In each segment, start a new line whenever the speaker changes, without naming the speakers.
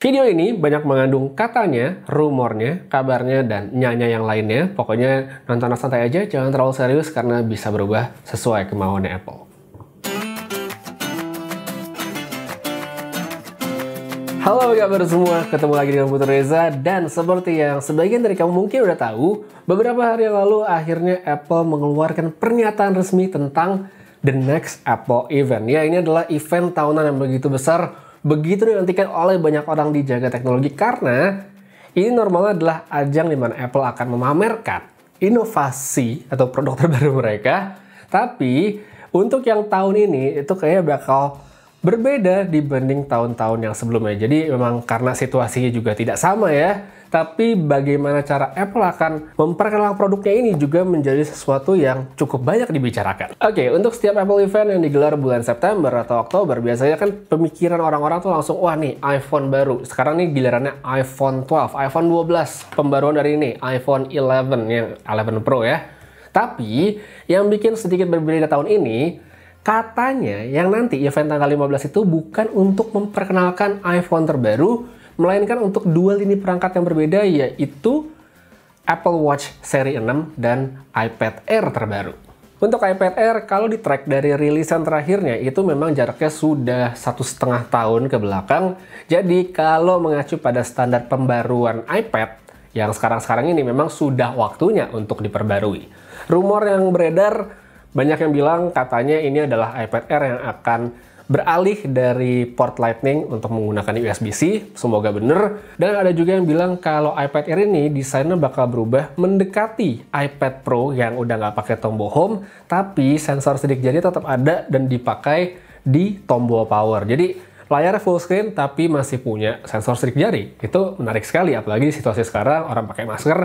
Video ini banyak mengandung katanya, rumornya, kabarnya, dan nyanya yang lainnya. Pokoknya nonton santai aja, jangan terlalu serius karena bisa berubah sesuai kemauannya Apple. Halo kabar semua, ketemu lagi dengan Putu Reza. Dan seperti yang sebagian dari kamu mungkin udah tahu, beberapa hari yang lalu akhirnya Apple mengeluarkan pernyataan resmi tentang The Next Apple Event. Ya, ini adalah event tahunan yang begitu besar, begitu dinantikan oleh banyak orang di jagat teknologi, karena ini normalnya adalah ajang di mana Apple akan memamerkan inovasi atau produk terbaru mereka. Tapi untuk yang tahun ini itu kayaknya bakal berbeda dibanding tahun-tahun yang sebelumnya. Jadi memang karena situasinya juga tidak sama ya. Tapi bagaimana cara Apple akan memperkenalkan produknya ini juga menjadi sesuatu yang cukup banyak dibicarakan. Oke, untuk setiap Apple event yang digelar bulan September atau Oktober, biasanya kan pemikiran orang-orang tuh langsung, wah nih iPhone baru. Sekarang nih gilirannya iPhone 12, iPhone 12, pembaruan dari ini, iPhone 11, yang 11 Pro ya. Tapi yang bikin sedikit berbeda tahun ini, katanya yang nanti event tanggal 15 itu bukan untuk memperkenalkan iPhone terbaru, melainkan untuk dua lini perangkat yang berbeda, yaitu Apple Watch seri 6 dan iPad Air terbaru. Untuk iPad Air, kalau di track dari rilisan terakhirnya, itu memang jaraknya sudah 1,5 tahun ke belakang. Jadi kalau mengacu pada standar pembaruan iPad, yang sekarang-sekarang ini memang sudah waktunya untuk diperbarui. Rumor yang beredar, banyak yang bilang katanya ini adalah iPad Air yang akan beralih dari port Lightning untuk menggunakan USB-C, semoga bener. Dan ada juga yang bilang kalau iPad Air ini desainnya bakal berubah mendekati iPad Pro yang udah nggak pakai tombol home, tapi sensor sidik jari tetap ada dan dipakai di tombol power. Jadi layar full screen tapi masih punya sensor sidik jari. Itu menarik sekali, apalagi di situasi sekarang orang pakai masker.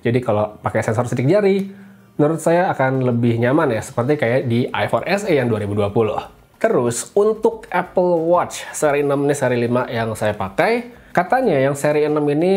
Jadi kalau pakai sensor sidik jari, menurut saya akan lebih nyaman ya, seperti kayak di iPhone SE yang 2020. Terus untuk Apple Watch seri 6 nih, seri 5 yang saya pakai, katanya yang seri 6 ini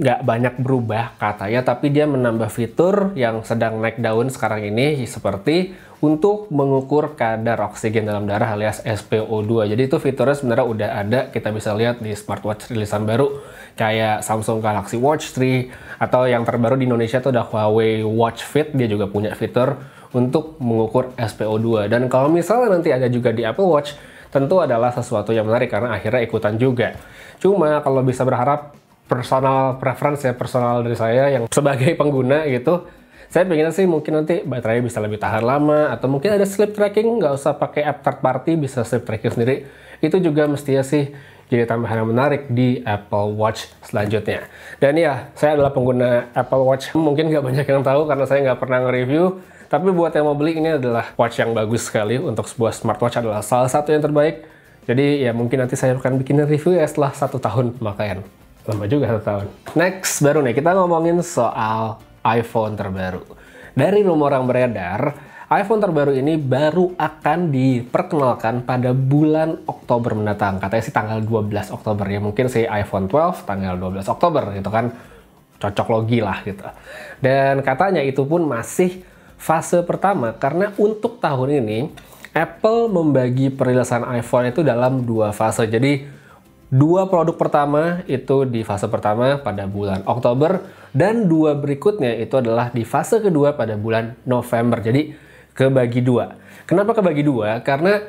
nggak banyak berubah katanya, tapi dia menambah fitur yang sedang naik daun sekarang ini, seperti untuk mengukur kadar oksigen dalam darah alias SpO2. Jadi itu fiturnya sebenarnya udah ada, kita bisa lihat di smartwatch rilisan baru kayak Samsung Galaxy Watch 3, atau yang terbaru di Indonesia itu ada Huawei Watch Fit, dia juga punya fitur untuk mengukur SpO2. Dan kalau misalnya nanti ada juga di Apple Watch, tentu adalah sesuatu yang menarik karena akhirnya ikutan juga. Cuma kalau bisa berharap, personal preference ya, personal dari saya yang sebagai pengguna gitu, saya pengen sih mungkin nanti baterainya bisa lebih tahan lama, atau mungkin ada sleep tracking, nggak usah pakai app third party, bisa sleep tracking sendiri. Itu juga mestinya sih jadi tambahan yang menarik di Apple Watch selanjutnya. Dan ya, saya adalah pengguna Apple Watch. Mungkin nggak banyak yang tahu karena saya nggak pernah nge-review. Tapi buat yang mau beli, ini adalah watch yang bagus sekali. Untuk sebuah smartwatch adalah salah satu yang terbaik. Jadi ya mungkin nanti saya akan bikin review ya setelah 1 tahun pemakaian. Lama juga 1 tahun. Next, baru nih kita ngomongin soal iPhone terbaru. Dari rumor yang beredar, iPhone terbaru ini baru akan diperkenalkan pada bulan Oktober mendatang. Katanya sih tanggal 12 Oktober ya. Mungkin sih iPhone 12 tanggal 12 Oktober gitu kan. Cocok logi lah gitu. Dan katanya itu pun masih fase pertama, karena untuk tahun ini Apple membagi perilisan iPhone itu dalam 2 fase. Jadi 2 produk pertama itu di fase pertama pada bulan Oktober, dan 2 berikutnya itu adalah di fase kedua pada bulan November. Jadi kebagi 2. Kenapa kebagi 2? Karena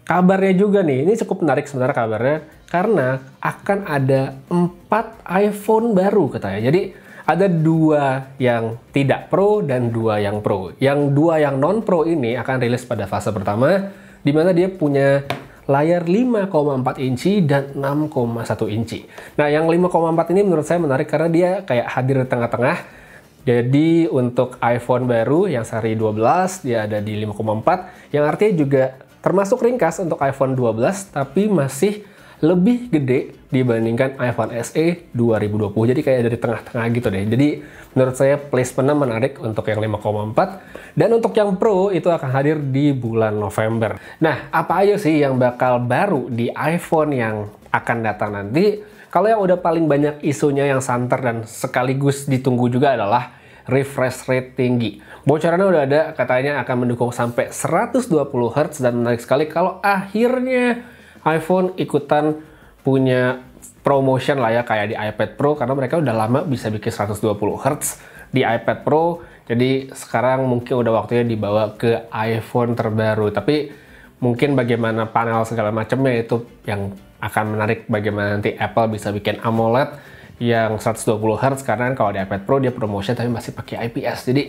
kabarnya juga nih, ini cukup menarik sebenarnya kabarnya, karena akan ada 4 iPhone baru katanya. Jadi ada 2 yang tidak Pro dan 2 yang Pro. Yang 2 yang non-Pro ini akan rilis pada fase pertama, di mana dia punya layar 5,4 inci dan 6,1 inci. Nah, yang 5,4 ini menurut saya menarik karena dia kayak hadir di tengah-tengah. Jadi untuk iPhone baru yang seri 12, dia ada di 5,4, yang artinya juga termasuk ringkas untuk iPhone 12, tapi masih lebih gede dibandingkan iPhone SE 2020. Jadi kayak dari tengah-tengah gitu deh. Jadi menurut saya placementnya menarik untuk yang 5,4. Dan untuk yang Pro itu akan hadir di bulan November. Nah, apa aja sih yang bakal baru di iPhone yang akan datang nanti? Kalau yang udah paling banyak isunya yang santer dan sekaligus ditunggu juga adalah refresh rate tinggi. Bocorannya udah ada, katanya akan mendukung sampai 120 Hz, dan menarik sekali kalau akhirnya iPhone ikutan punya promotion lah ya, kayak di iPad Pro, karena mereka udah lama bisa bikin 120 Hz di iPad Pro. Jadi sekarang mungkin udah waktunya dibawa ke iPhone terbaru. Tapi mungkin bagaimana panel segala macamnya itu yang akan menarik, bagaimana nanti Apple bisa bikin AMOLED yang 120 Hz, karena kalau di iPad Pro dia promotion tapi masih pakai IPS. Jadi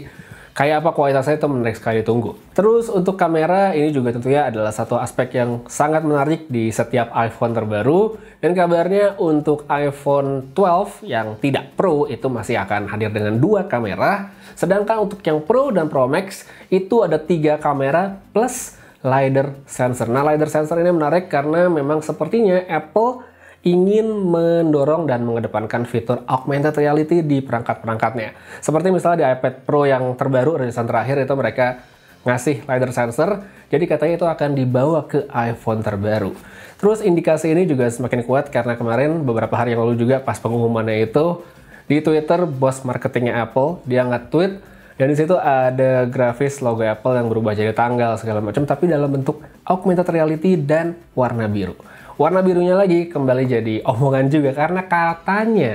kayak apa kualitasnya itu menarik sekali ditunggu. Terus untuk kamera, ini juga tentunya adalah satu aspek yang sangat menarik di setiap iPhone terbaru. Dan kabarnya untuk iPhone 12 yang tidak Pro itu masih akan hadir dengan 2 kamera. Sedangkan untuk yang Pro dan Pro Max itu ada 3 kamera plus LiDAR sensor. Nah, LiDAR sensor ini menarik karena memang sepertinya Apple ingin mendorong dan mengedepankan fitur augmented reality di perangkat-perangkatnya. Seperti misalnya di iPad Pro yang terbaru, rilisan terakhir itu mereka ngasih LiDAR sensor, jadi katanya itu akan dibawa ke iPhone terbaru. Terus indikasi ini juga semakin kuat karena kemarin beberapa hari yang lalu juga pas pengumumannya itu di Twitter, bos marketingnya Apple, dia nge-tweet dan di situ ada grafis logo Apple yang berubah jadi tanggal segala macam, tapi dalam bentuk augmented reality dan warna biru. Warna birunya lagi kembali jadi omongan juga karena katanya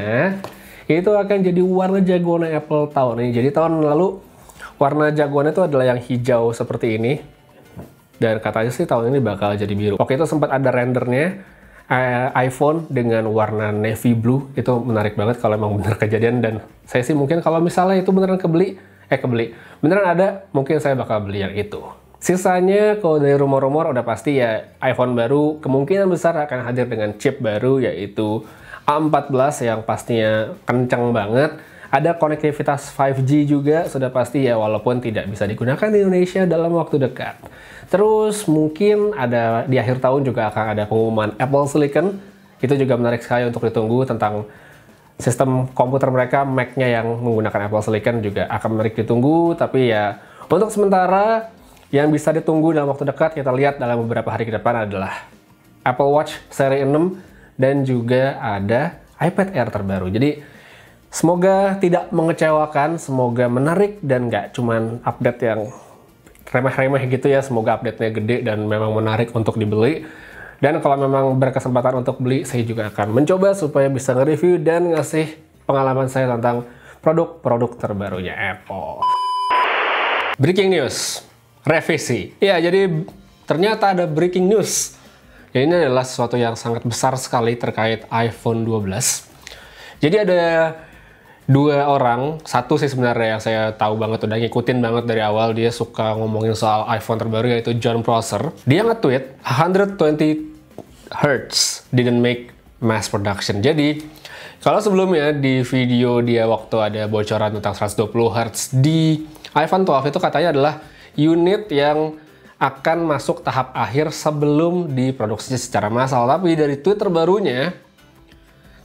itu akan jadi warna jagoannya Apple tahun ini. Jadi tahun lalu warna jagoannya itu adalah yang hijau seperti ini, dan katanya sih tahun ini bakal jadi biru. Oke, itu sempat ada rendernya iPhone dengan warna navy blue, itu menarik banget kalau emang bener kejadian. Dan saya sih mungkin kalau misalnya itu beneran beneran ada, mungkin saya bakal beli yang itu. Sisanya kalau dari rumor-rumor udah pasti ya iPhone baru kemungkinan besar akan hadir dengan chip baru yaitu A14 yang pastinya kencang banget. Ada konektivitas 5G juga sudah pasti ya, walaupun tidak bisa digunakan di Indonesia dalam waktu dekat. Terus mungkin ada di akhir tahun juga akan ada pengumuman Apple Silicon. Itu juga menarik sekali untuk ditunggu, tentang sistem komputer mereka, Mac-nya yang menggunakan Apple Silicon juga akan menarik ditunggu. Tapi ya untuk sementara yang bisa ditunggu dalam waktu dekat, kita lihat dalam beberapa hari ke depan adalah Apple Watch seri 6 dan juga ada iPad Air terbaru. Jadi semoga tidak mengecewakan, semoga menarik dan nggak cuman update yang remeh-remeh gitu ya. Semoga update-nya gede dan memang menarik untuk dibeli. Dan kalau memang berkesempatan untuk beli, saya juga akan mencoba supaya bisa nge-review dan ngasih pengalaman saya tentang produk-produk terbarunya Apple. Breaking news. Revisi. Ya, jadi ternyata ada breaking news. Ya, ini adalah sesuatu yang sangat besar sekali terkait iPhone 12. Jadi ada 2 orang, satu sih sebenarnya yang saya tahu banget, udah ngikutin banget dari awal, dia suka ngomongin soal iPhone terbaru, yaitu John Prosser. Dia nge-tweet 120 Hz didn't make mass production. Jadi kalau sebelumnya di video dia waktu ada bocoran tentang 120 Hz di iPhone 12 itu katanya adalah unit yang akan masuk tahap akhir sebelum diproduksi secara massal. Tapi dari tweet terbarunya,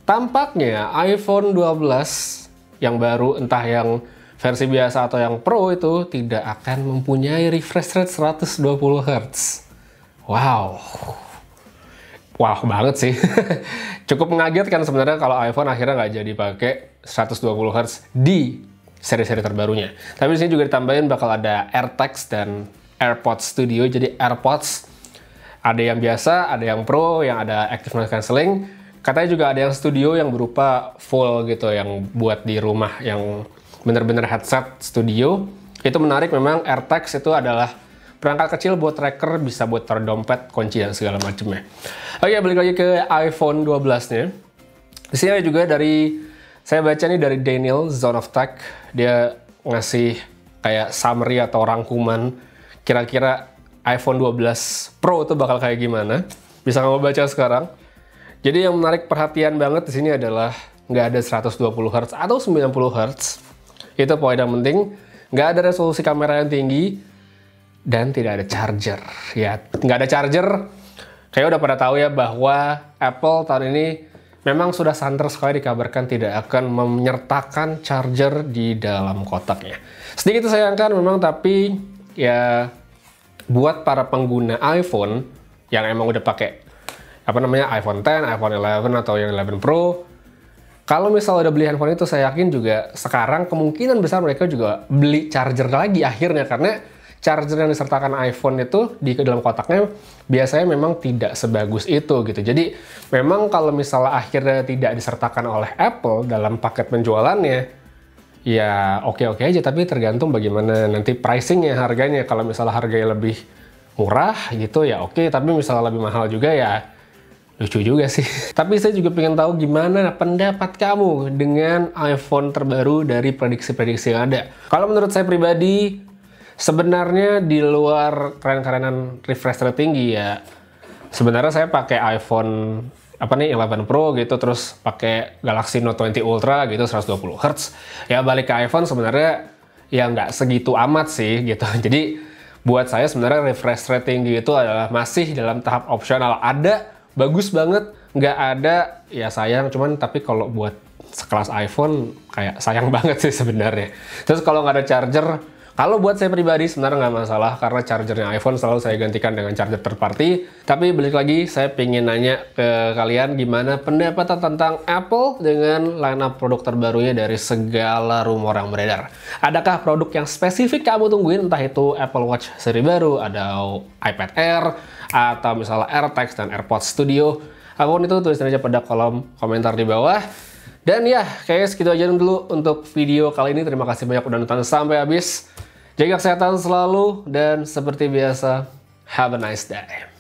tampaknya iPhone 12 yang baru, entah yang versi biasa atau yang Pro, itu tidak akan mempunyai refresh rate 120 Hz. Wow. Wow banget sih. Cukup mengagetkan sebenarnya kalau iPhone akhirnya nggak jadi pakai 120 Hz di seri-seri terbarunya. Tapi di sini juga ditambahin bakal ada AirTags dan AirPods Studio. Jadi AirPods ada yang biasa, ada yang Pro, yang ada Active Noise Cancelling. Katanya juga ada yang Studio yang berupa full gitu, yang buat di rumah, yang bener-bener headset studio. Itu menarik memang. AirTags itu adalah perangkat kecil buat tracker, bisa buat taruh dompet, kunci, dan segala macamnya. Oke, balik lagi ke iPhone 12-nya. Di sini ada juga saya baca nih dari Daniel, Zone of Tech, dia ngasih kayak summary atau rangkuman kira-kira iPhone 12 Pro itu bakal kayak gimana. Bisa kamu baca sekarang. Jadi yang menarik perhatian banget di sini adalah nggak ada 120 Hz atau 90 Hz. Itu poin yang penting. Nggak ada resolusi kamera yang tinggi dan tidak ada charger. Ya, nggak ada charger. Kayak udah pada tahu ya bahwa Apple tahun ini memang sudah santer sekali dikabarkan tidak akan menyertakan charger di dalam kotaknya. Sedikit disayangkan memang, tapi ya buat para pengguna iPhone yang emang udah pakai iPhone X, iPhone 11 atau yang 11 Pro, kalau misalnya udah beli handphone itu, saya yakin juga sekarang kemungkinan besar mereka juga beli charger lagi akhirnya, karena charger yang disertakan iPhone itu di dalam kotaknya biasanya memang tidak sebagus itu gitu. Jadi memang kalau misalnya akhirnya tidak disertakan oleh Apple dalam paket penjualannya, ya oke-oke aja, tapi tergantung bagaimana nanti pricingnya, harganya. Kalau misalnya harganya lebih murah gitu ya oke, tapi misalnya lebih mahal juga ya lucu juga sih. Tapi saya juga pengen tahu gimana pendapat kamu dengan iPhone terbaru dari prediksi-prediksi yang ada. Kalau menurut saya pribadi, sebenarnya di luar keren-kerenan refresh rate tinggi ya, sebenarnya saya pakai iPhone 11 Pro gitu, terus pakai Galaxy Note 20 Ultra gitu 120 Hz. Ya balik ke iPhone sebenarnya ya nggak segitu amat sih gitu. Jadi buat saya sebenarnya refresh rate tinggi itu adalah masih dalam tahap opsional. Ada bagus banget, nggak ada ya sayang, cuman tapi kalau buat sekelas iPhone kayak sayang banget sih sebenarnya. Terus kalau nggak ada charger, kalau buat saya pribadi sebenarnya nggak masalah, karena chargernya iPhone selalu saya gantikan dengan charger third party. Tapi balik lagi, saya pengen nanya ke kalian gimana pendapat tentang Apple dengan lineup produk terbarunya dari segala rumor yang beredar. Adakah produk yang spesifik kamu tungguin, entah itu Apple Watch seri baru, ada iPad Air, atau misalnya AirTags dan AirPods Studio? Apapun itu tulis aja pada kolom komentar di bawah. Dan ya, kayaknya segitu aja dulu untuk video kali ini. Terima kasih banyak udah nonton sampai habis. Jaga kesehatan selalu, dan seperti biasa, have a nice day.